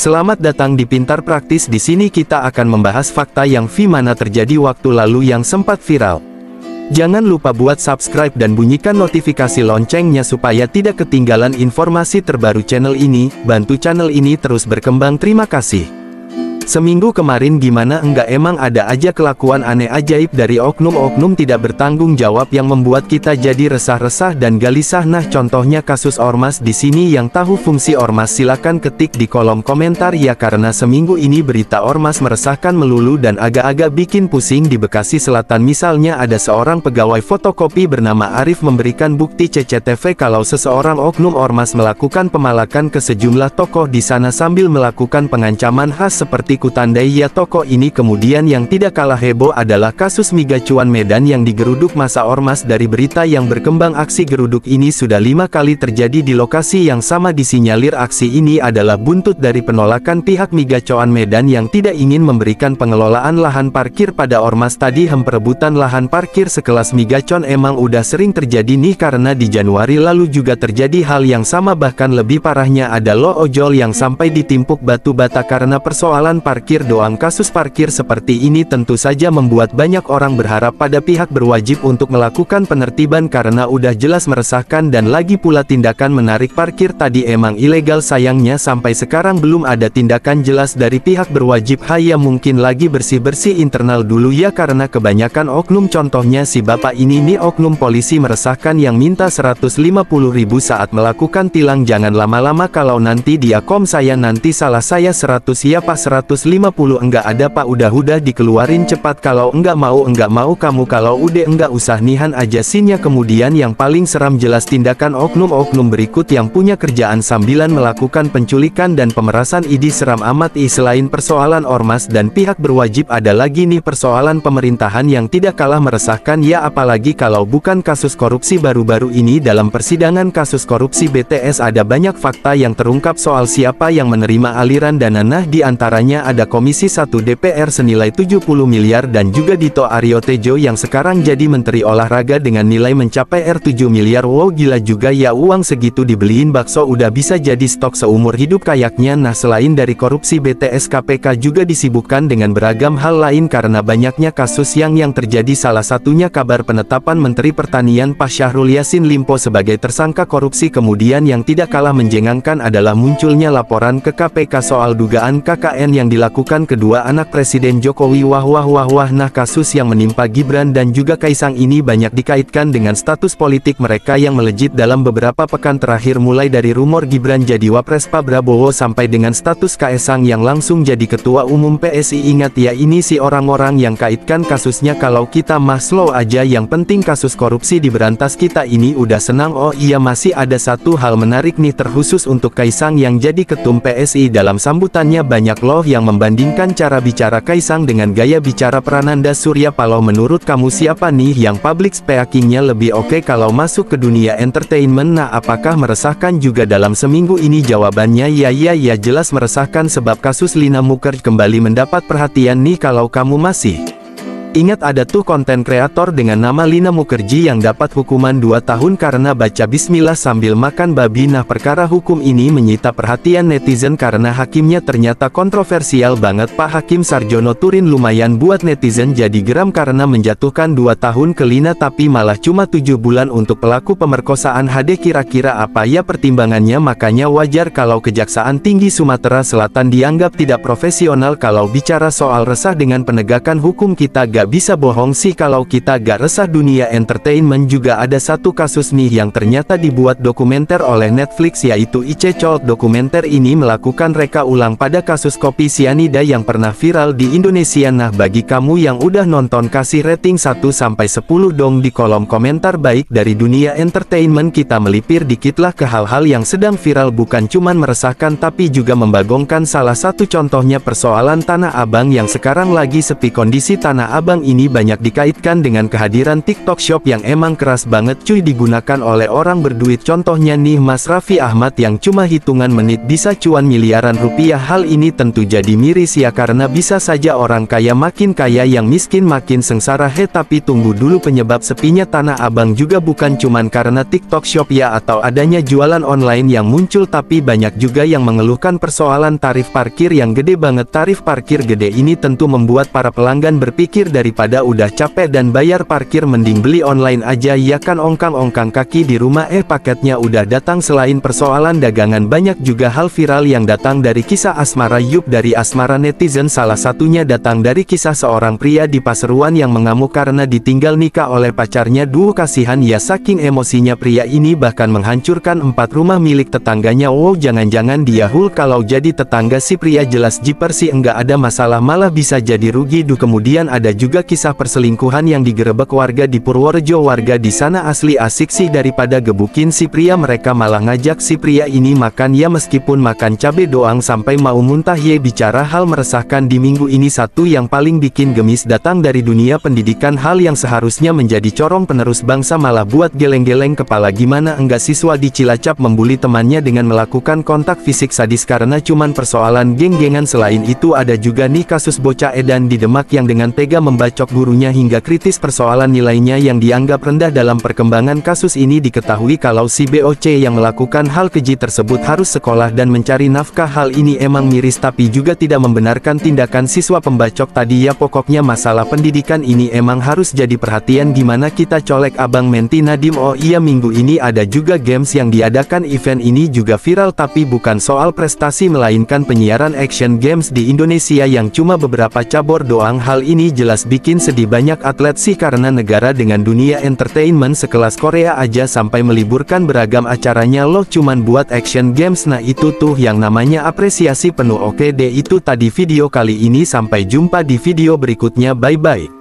Selamat datang di Pintar Praktis. Di sini kita akan membahas fakta yang mana terjadi waktu lalu yang sempat viral. Jangan lupa buat subscribe dan bunyikan notifikasi loncengnya supaya tidak ketinggalan informasi terbaru channel ini. Bantu channel ini terus berkembang. Terima kasih. Seminggu kemarin gimana enggak, emang ada aja kelakuan aneh ajaib dari oknum-oknum tidak bertanggung jawab yang membuat kita jadi resah-resah dan gelisah. Nah, contohnya kasus ormas di sini. Yang tahu fungsi ormas silakan ketik di kolom komentar ya, karena seminggu ini berita ormas meresahkan melulu dan agak-agak bikin pusing. Di Bekasi Selatan misalnya ada seorang pegawai fotokopi bernama Arif memberikan bukti CCTV kalau seseorang oknum ormas melakukan pemalakan ke sejumlah tokoh di sana sambil melakukan pengancaman khas seperti kutandai ya. Tokoh ini kemudian yang tidak kalah heboh adalah kasus Migacuan Medan yang digeruduk masa ormas. Dari berita yang berkembang, aksi geruduk ini sudah 5 kali terjadi di lokasi yang sama. Disinyalir aksi ini adalah buntut dari penolakan pihak Migacuan Medan yang tidak ingin memberikan pengelolaan lahan parkir pada ormas tadi. Perebutan lahan parkir sekelas Migacon emang udah sering terjadi nih, karena di Januari lalu juga terjadi hal yang sama. Bahkan lebih parahnya ada loh ojol yang sampai ditimpuk batu bata karena persoalan parkir doang. Kasus parkir seperti ini tentu saja membuat banyak orang berharap pada pihak berwajib untuk melakukan penertiban karena udah jelas meresahkan, dan lagi pula tindakan menarik parkir tadi emang ilegal. Sayangnya sampai sekarang belum ada tindakan jelas dari pihak berwajib. Ya mungkin lagi bersih-bersih internal dulu ya, karena kebanyakan oknum, contohnya si bapak ini nih, oknum polisi meresahkan yang minta 150.000 saat melakukan tilang. Jangan lama-lama, kalau nanti dia kom saya, nanti salah saya 100 ya pak, 150 enggak ada pak, udah dikeluarin cepat. Kalau enggak mau kamu, kalau udah enggak usah, nihan aja sinnya. Kemudian yang paling seram jelas tindakan oknum-oknum berikut yang punya kerjaan sambilan melakukan penculikan dan pemerasan. Seram amat. Selain persoalan ormas dan pihak berwajib, ada lagi nih persoalan pemerintahan yang tidak kalah meresahkan ya, apalagi kalau bukan kasus korupsi baru-baru ini. Dalam persidangan kasus korupsi BTS ada banyak fakta yang terungkap soal siapa yang menerima aliran dana. Nah, di antaranya ada Komisi 1 DPR senilai 70 miliar dan juga Dito Aryo Tejo yang sekarang jadi Menteri Olahraga dengan nilai mencapai 7 miliar. Wow, gila juga ya, uang segitu dibeliin bakso udah bisa jadi stok seumur hidup kayaknya. Nah, selain dari korupsi BTS, KPK juga disibukkan dengan beragam hal lain karena banyaknya kasus yang terjadi. Salah satunya kabar penetapan Menteri Pertanian Pak Syahrul Yassin Limpo sebagai tersangka korupsi. Kemudian yang tidak kalah menjengangkan adalah munculnya laporan ke KPK soal dugaan KKN yang dilakukan kedua anak Presiden Jokowi. Wah. Nah, kasus yang menimpa Gibran dan juga Kaisang ini banyak dikaitkan dengan status politik mereka yang melejit dalam beberapa pekan terakhir, mulai dari rumor Gibran jadi wapres Pak Prabowo sampai dengan status Kaisang yang langsung jadi ketua umum PSI. Ingat ya, ini si orang-orang yang kaitkan kasusnya. Kalau kita mah slow aja, yang penting kasus korupsi diberantas, kita ini udah senang. Oh iya, masih ada satu hal menarik nih, terkhusus untuk Kaisang yang jadi ketum PSI. Dalam sambutannya banyak loh yang membandingkan cara bicara Kaisang dengan gaya bicara Prananda Surya Paloh. Menurut kamu siapa nih yang public speakingnya lebih oke kalau masuk ke dunia entertainment? Nah, apakah meresahkan juga dalam seminggu ini? Jawabannya ya, jelas meresahkan, sebab kasus Lina Mukherjee kembali mendapat perhatian nih. Kalau kamu masih ingat, ada tuh konten kreator dengan nama Lina Mukherjee yang dapat hukuman 2 tahun karena baca bismillah sambil makan babi. Nah, perkara hukum ini menyita perhatian netizen karena hakimnya ternyata kontroversial banget. Pak Hakim Sarjono Turin lumayan buat netizen jadi geram karena menjatuhkan 2 tahun ke Lina tapi malah cuma 7 bulan untuk pelaku pemerkosaan HD. Kira-kira apa ya pertimbangannya? Makanya wajar kalau Kejaksaan Tinggi Sumatera Selatan dianggap tidak profesional. Kalau bicara soal resah dengan penegakan hukum, kita gak bisa bohong sih kalau kita gak resah. Dunia entertainment juga ada satu kasus nih yang ternyata dibuat dokumenter oleh Netflix, yaitu Ice Cold. Dokumenter ini melakukan reka ulang pada kasus kopi sianida yang pernah viral di Indonesia. Nah, bagi kamu yang udah nonton, kasih rating 1-10 dong di kolom komentar. Baik, dari dunia entertainment kita melipir dikitlah ke hal-hal yang sedang viral, bukan cuman meresahkan tapi juga membagongkan. Salah satu contohnya persoalan Tanah Abang yang sekarang lagi sepi. Kondisi Tanah Abang abang ini banyak dikaitkan dengan kehadiran TikTok Shop yang emang keras banget cuy digunakan oleh orang berduit. Contohnya nih Mas Raffi Ahmad yang cuma hitungan menit bisa cuan miliaran rupiah. Hal ini tentu jadi miris ya, karena bisa saja orang kaya makin kaya, yang miskin makin sengsara. Tapi tunggu dulu, penyebab sepinya Tanah Abang juga bukan cuman karena TikTok Shop ya atau adanya jualan online yang muncul, tapi banyak juga yang mengeluhkan persoalan tarif parkir yang gede banget. Tarif parkir gede ini tentu membuat para pelanggan berpikir daripada udah capek dan bayar parkir mending beli online aja ya kan, ongkang-ongkang kaki di rumah paketnya udah datang. Selain persoalan dagangan, banyak juga hal viral yang datang dari kisah asmara. Yup, dari asmara netizen, salah satunya datang dari kisah seorang pria di Pasuruan yang mengamuk karena ditinggal nikah oleh pacarnya. Duh kasihan ya, saking emosinya pria ini bahkan menghancurkan 4 rumah milik tetangganya. Wow, jangan-jangan dia hul. Kalau jadi tetangga si pria jelas jiper sih, enggak ada masalah, malah bisa jadi rugi. Kemudian ada juga kisah perselingkuhan yang digerebek warga di Purworejo. Warga di sana asli asik sih, daripada gebukin si pria mereka malah ngajak si pria ini makan ya, meskipun makan cabe doang sampai mau muntah ye. Bicara hal meresahkan di minggu ini, satu yang paling bikin gemis datang dari dunia pendidikan. Hal yang seharusnya menjadi corong penerus bangsa malah buat geleng-geleng kepala. Gimana enggak, siswa di Cilacap membuli temannya dengan melakukan kontak fisik sadis karena cuman persoalan geng-gengan. Selain itu ada juga nih kasus bocah edan di Demak yang dengan tega membacok gurunya hingga kritis. Persoalan nilainya yang dianggap rendah. Dalam perkembangan kasus ini diketahui kalau si BOC yang melakukan hal keji tersebut harus sekolah dan mencari nafkah. Hal ini emang miris tapi juga tidak membenarkan tindakan siswa pembacok tadi ya. Pokoknya masalah pendidikan ini emang harus jadi perhatian. Gimana kita colek Abang Menti Nadiem? Oh iya, minggu ini ada juga games yang diadakan. Event ini juga viral tapi bukan soal prestasi melainkan penyiaran action games di Indonesia yang cuma beberapa cabur doang. Hal ini jelas bikin sedih banyak atlet sih, karena negara dengan dunia entertainment sekelas Korea aja sampai meliburkan beragam acaranya loh cuman buat action games. Nah itu tuh yang namanya apresiasi penuh. Oke deh, itu tadi video kali ini, sampai jumpa di video berikutnya, bye bye.